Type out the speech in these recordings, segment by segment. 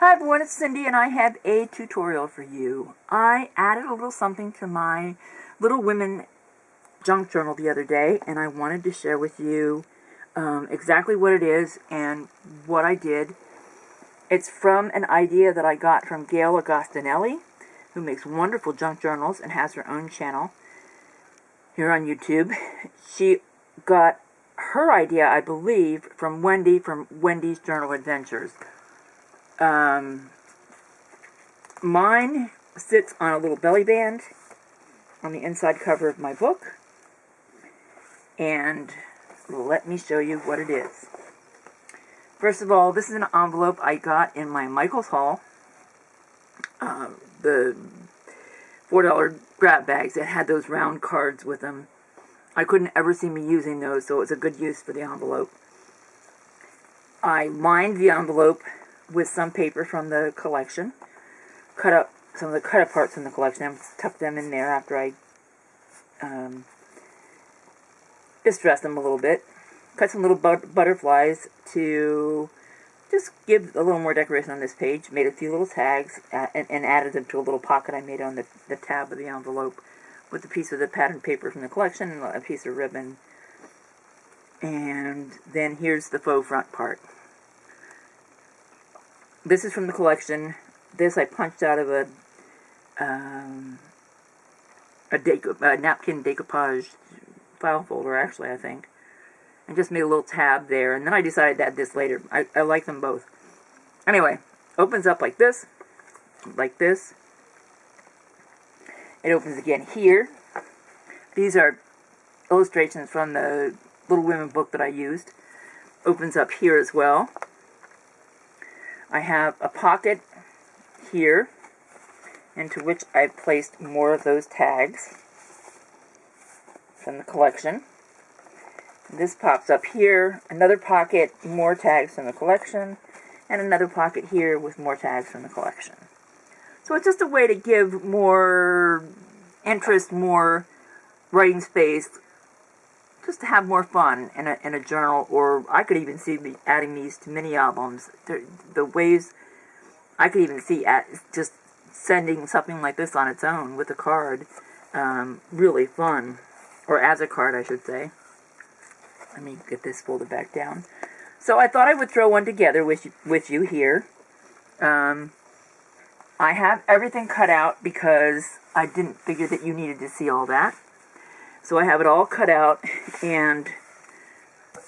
Hi everyone, it's Cindy and I have a tutorial for you. I added a little something to my Little Women junk journal the other day, and I wanted to share with you exactly what it is and what I did. It's from an idea that I got from Gayle, who makes wonderful junk journals and has her own channel here on YouTube. She got her idea, I believe, from Wendy from Wendy's Journal Adventures. Mine sits on a little belly band on the inside cover of my book, and let me show you what it is. First of all, this is an envelope I got in my Michael's haul, the $4 grab bags that had those round cards with them. I couldn't ever see me using those, so it was a good use for the envelope. I lined the envelope with some paper from the collection, cut up some of the cut parts from the collection, and tucked them in there after I distressed them a little bit. Cut some little butterflies to just give a little more decoration on this page. Made a few little tags and added them to a little pocket I made on the tab of the envelope with a piece of the patterned paper from the collection and a piece of ribbon. And then here's the faux front part. This is from the collection. This I punched out of a napkin decoupage file folder, actually, I think. And just made a little tab there. And then I decided to add this later. I like them both. Anyway, opens up like this. Like this. It opens again here. These are illustrations from the Little Women book that I used. Opens up here as well. I have a pocket here, into which I've placed more of those tags from the collection. This pops up here, another pocket, more tags from the collection, and another pocket here with more tags from the collection. So it's just a way to give more interest, more writing space, just to have more fun in a journal. Or I could even see me adding these to mini albums. The ways I could even see just sending something like this on its own with a card, really fun, or as a card, I should say. Let me get this folded back down. So I thought I would throw one together with you here. I have everything cut out because I didn't figure that you needed to see all that. So I have it all cut out, and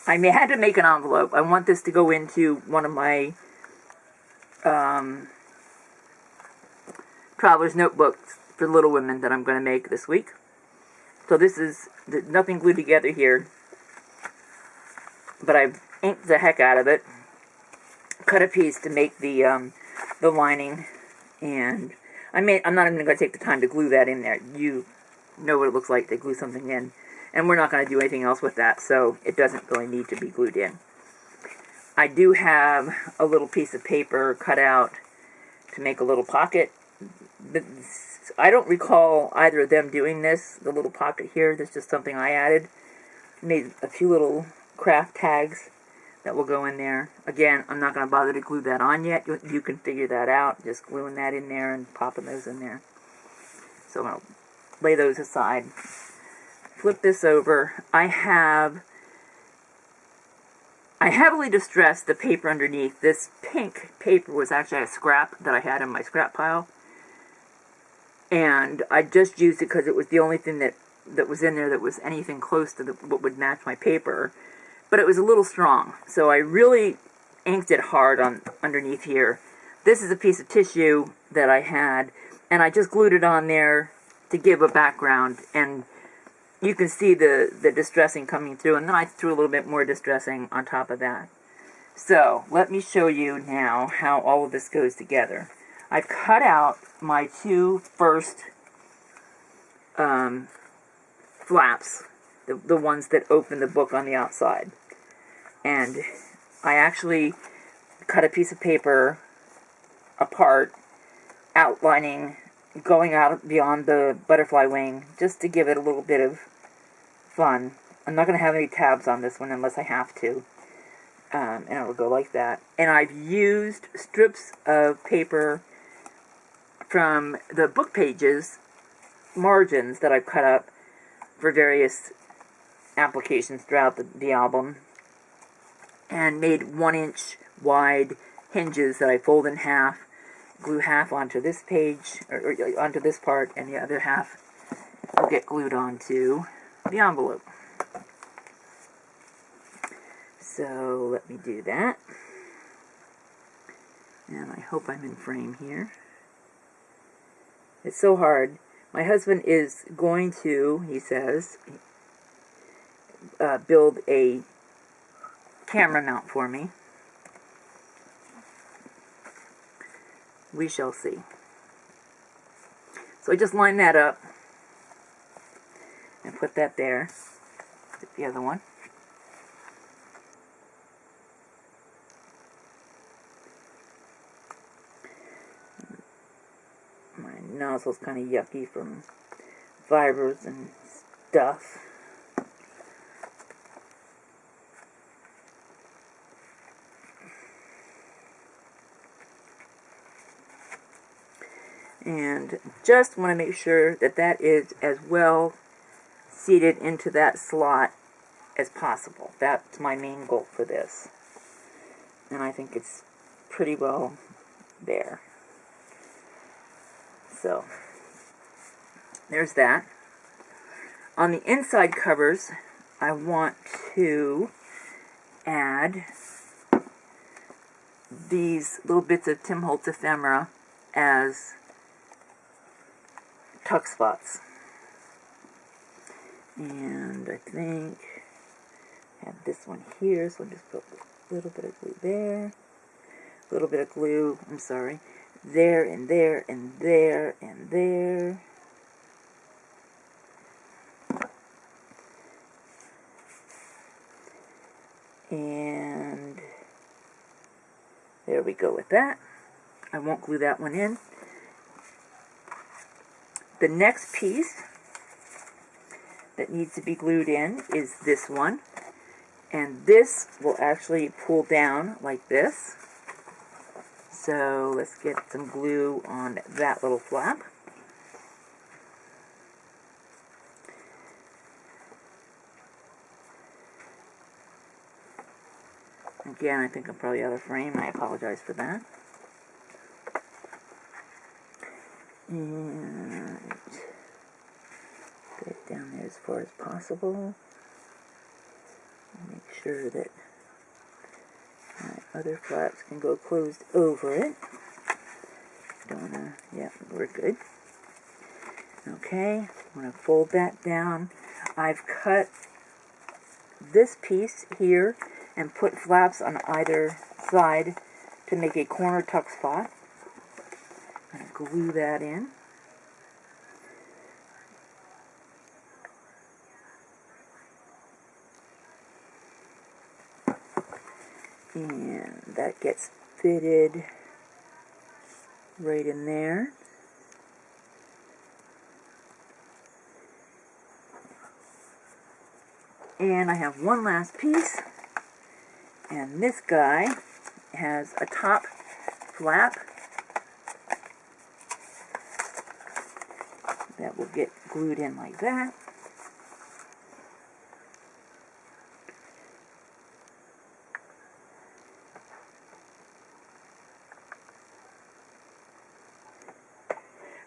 I had to make an envelope. I want this to go into one of my traveler's notebooks for Little Women that I'm going to make this week. So this is nothing glued together here, but I've inked the heck out of it. Cut a piece to make the lining, and I'm not even going to take the time to glue that in there. You know what it looks like to glue something in, and we're not going to do anything else with that, so it doesn't really need to be glued in. I do have a little piece of paper cut out to make a little pocket. I don't recall either of them doing this, the little pocket here. That's just something I added. Made a few little craft tags that will go in there. Again, I'm not going to bother to glue that on yet. You can figure that out, just gluing that in there and popping those in there. So I'm going to lay those aside. Flip this over. I heavily distressed the paper underneath. This pink paper was actually a scrap that I had in my scrap pile. And I just used it because it was the only thing that was in there that was anything close to what would match my paper. But it was a little strong. So I really inked it hard on underneath here. This is a piece of tissue that I had, and I just glued it on there to give a background, and you can see the distressing coming through, and then I threw a little bit more distressing on top of that. So, let me show you now how all of this goes together. I cut out my two first flaps, the ones that open the book on the outside. And I actually cut a piece of paper apart, outlining, going out beyond the butterfly wing, just to give it a little bit of fun. I'm not going to have any tabs on this one unless I have to. and it will go like that. And I've used strips of paper from the book pages, margins that I've cut up for various applications throughout the album, and made 1-inch wide hinges that I fold in half, glue half onto this page, or onto this part, and the other half will get glued onto the envelope. So let me do that. And I hope I'm in frame here. It's so hard. My husband is going to, he says, build a camera mount for me. We shall see. So I just line that up and put that there. Get the other one. My nozzle's kind of yucky from fibers and stuff. And just want to make sure that that is as well seated into that slot as possible. That's my main goal for this. And I think it's pretty well there. So, there's that. On the inside covers, I want to add these little bits of Tim Holtz ephemera as tuck spots. And I think I have this one here, so I'll just put a little bit of glue there, a little bit of glue, I'm sorry, there and there and there and there. And there we go with that. I won't glue that one in. The next piece that needs to be glued in is this one. And this will actually pull down like this. So let's get some glue on that little flap. Again, I think I'm probably out of frame. I apologize for that. And get it down there as far as possible. Make sure that my other flaps can go closed over it. Don't wanna, yeah, we're good. Okay, I'm going to fold that down. I've cut this piece here and put flaps on either side to make a corner tuck spot. I'm going to glue that in. And that gets fitted right in there. And I have one last piece, and this guy has a top flap that will get glued in like that.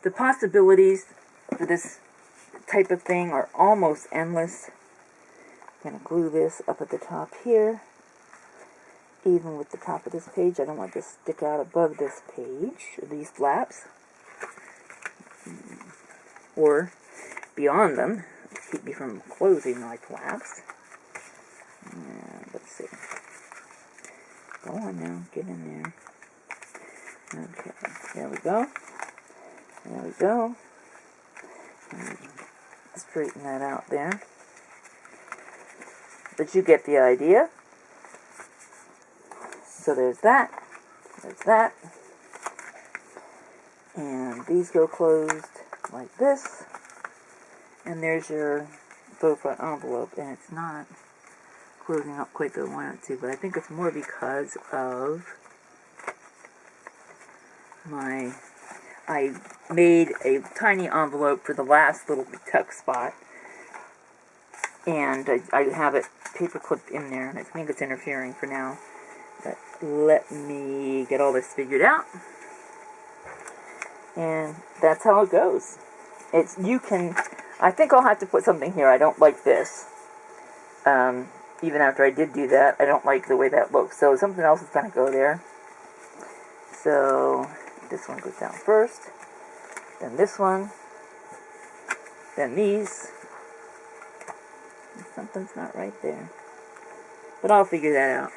The possibilities for this type of thing are almost endless. I'm going to glue this up at the top here, even with the top of this page. I don't want it to stick out above this page, these flaps, or beyond them, to keep me from closing my flaps. And let's see. Go on now, get in there. Okay, there we go. There we go. Straighten that out there. But you get the idea. So there's that. There's that. And these go closed like this. And there's your faux front envelope. And it's not closing up quite the one or two, but I think it's more because of I made a tiny envelope for the last little tuck spot, and I have it paper clipped in there, and I think it's interfering for now. But let me get all this figured out, and that's how it goes. I think I'll have to put something here. I don't like this. Even after I did do that, I don't like the way that looks. So something else is going to go there. So this one goes down first, then this one, then these. Something's not right there. But I'll figure that out.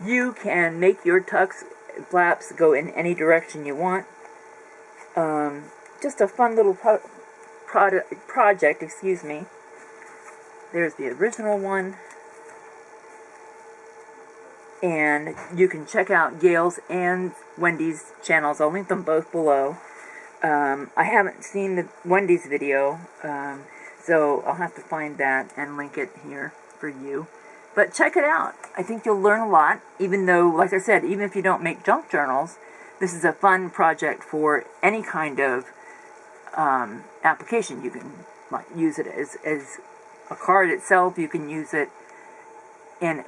You can make your tucks and flaps go in any direction you want. Just a fun little project, excuse me. There's the original one. And you can check out Gayle's and Wendy's channels. I'll link them both below. I haven't seen the Wendy's video, so I'll have to find that and link it here for you. But check it out. I think you'll learn a lot, even though, like I said, even if you don't make junk journals, this is a fun project for any kind of application. You can use it as a card itself. You can use it in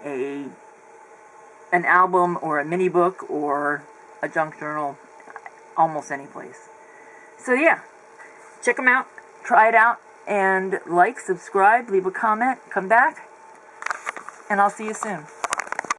an album or a mini book or a junk journal, almost any place. So yeah, check them out, try it out, and like, subscribe, leave a comment, come back, and I'll see you soon.